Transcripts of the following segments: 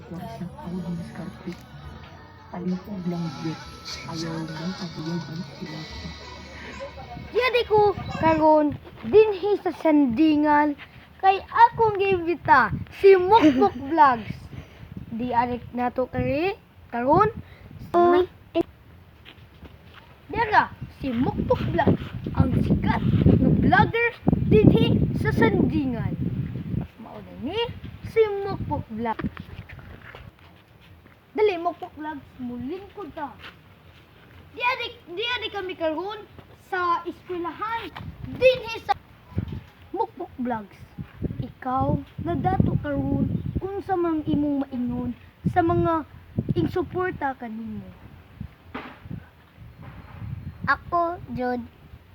ko sa ako ng diskarte. Palipog lang bit. Ayaw lang pabuyagan sila. Yadi ko karon dinhi sa sandingan kay akong giimbita si Mukmuk Vlogs. Di arik nato kari karon Dera si Mukmuk Vlogs ang sikat na vlogger dinhi sa sandingan. Mao na ni si Mukmuk Vlogs. Dali Mukmuk Vlogs muling ko ta. Di adik kami karon sa eskwelahan dinhi sa Mukmuk Vlogs. Ikaw nadato karon kung sa mga imong maingon sa mga ingsuporta kanimo. Ako, Jud,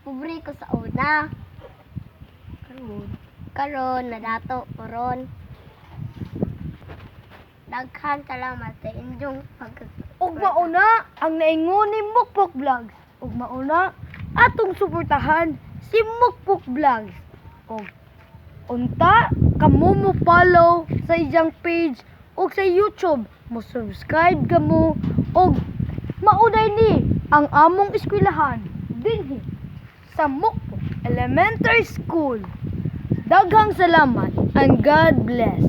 pobre ko sa una. Karon, nadato ko ron. Daghan salamat sa inyong Ug mauna ang naingon ni Mukmuk Vlogs. Ug mauna atong suportahan si Mukmuk Vlogs. Ug unta kamo mo follow sa iyang page ug sa YouTube, mo subscribe kamo ug maunay ni ang among eskwelahan dinhi sa Mukmuk Elementary School. Daghang salamat and God bless.